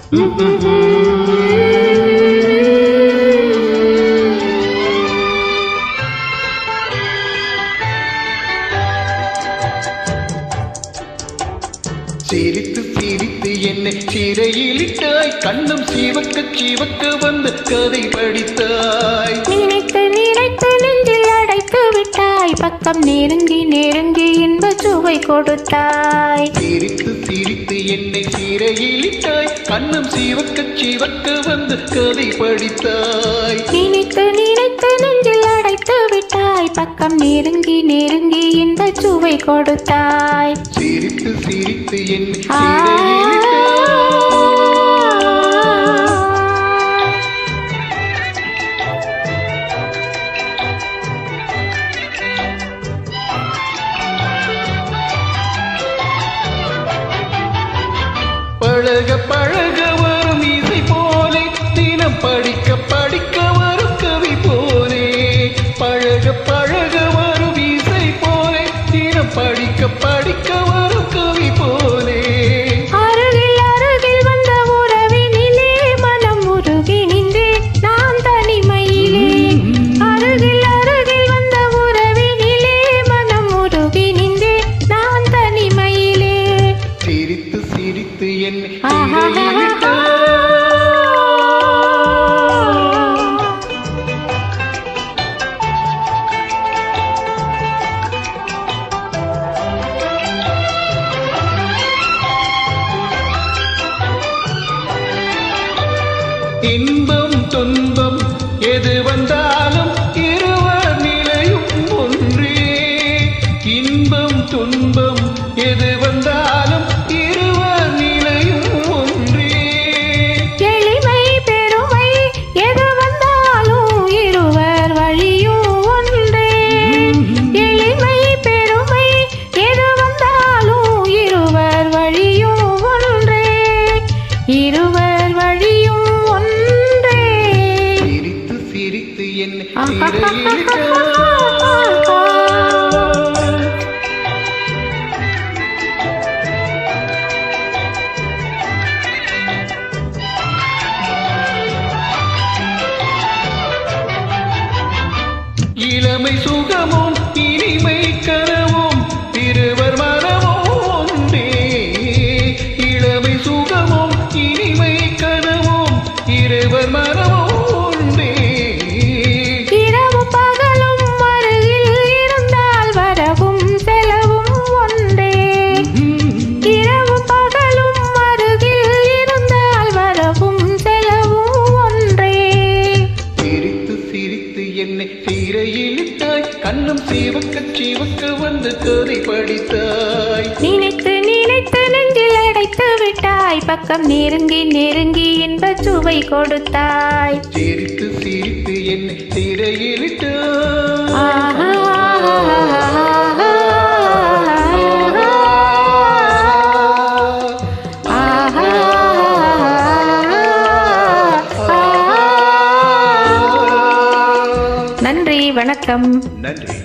சிரித்து சிரித்து என்னை சிறையிலிட்டாய், கண்ணும் சிவக்க சிவக்க வந்து கதை படித்தாய். நினைத்து நினைத்து நெஞ்சில் அடைத்து விட்டாய், பக்கம் நெருங்கி நெருங்கி இன்ப சுவை கொடுத்தாய். சிரித்து சிரித்து என்னை சிறையிலிட்டாய், கண்ணும் சிவக்க சிவக்க வந்து கதை படித்தாய். நினைத்து நினைத்து நெஞ்சில் அடைத்து விட்டாய், பக்கம் நெருங்கி நெருங்கி இன்ப சுவை கொடுத்தாய். சிரித்து சிரித்து என்னை சிறையிலிட்டாய். பழக பழக வரும் இசை போலே, தினம் படிக்க படிக்க வரும் கவி போலே. பழக பழக வரும் இசை போலே, தினம் படிக்க படிக்க வரும் கவி போலே. அருகில் அருகில் வந்த உறவினிலே மனம் உருகி நின்றேன் நான் தனிமையிலே. அருகில் அருகில் வந்த உறவினிலே மனம் உருகி நின்றேன் நான் தனிமையிலே. சிரித்து சிரித்து என்னை இன்பம் துன்பம் எது வந்தாலும் இருவர் நிலையும் ஒன்றே. இன்பம் துன்பம் எது வந்தாலும் இருவர் நிலையும் ஒன்றே. எளிமை பெருமை எது வந்தாலும் இருவர் வழியும் ஒன்றே. எளிமை பெருமை எது வந்தாலும் இருவர் வழியும் ஒன்றே. இருவர் வழியும் ஒன்றே. சிரித்து சிரித்து என்னை சிறையிலிட்டாய். இளமை சுகமும் இனிமை கனவும் இருவர் மனமும் ஒன்றே. இளமை சுகமும் இனிமை கனவும் இருவர் மனமும் ஒன்றே. இரவு பகலும் அருகில் இருந்தால் வரவும் செலவும் ஒன்றே. இரவு பகலும் அருகில் இருந்தால் வரவும் செலவும் ஒன்றே. சிரித்து சிரித்து என்னை சிறையிலிட்டாய், கண்ணும் சிவக்க சிவக்க வந்து கதை படித்தாய். நினைத்து நினைத்து நெஞ்சில் அடைத்து விட்டாய், பக்கம் நெருங்கி நெருங்கி இன்ப சுவை கொடுத்தாய். சிரித்து சிரித்து என்னை சிறையிலிட்டாய். ஆஹா நன்றி, வணக்கம். நன்றி.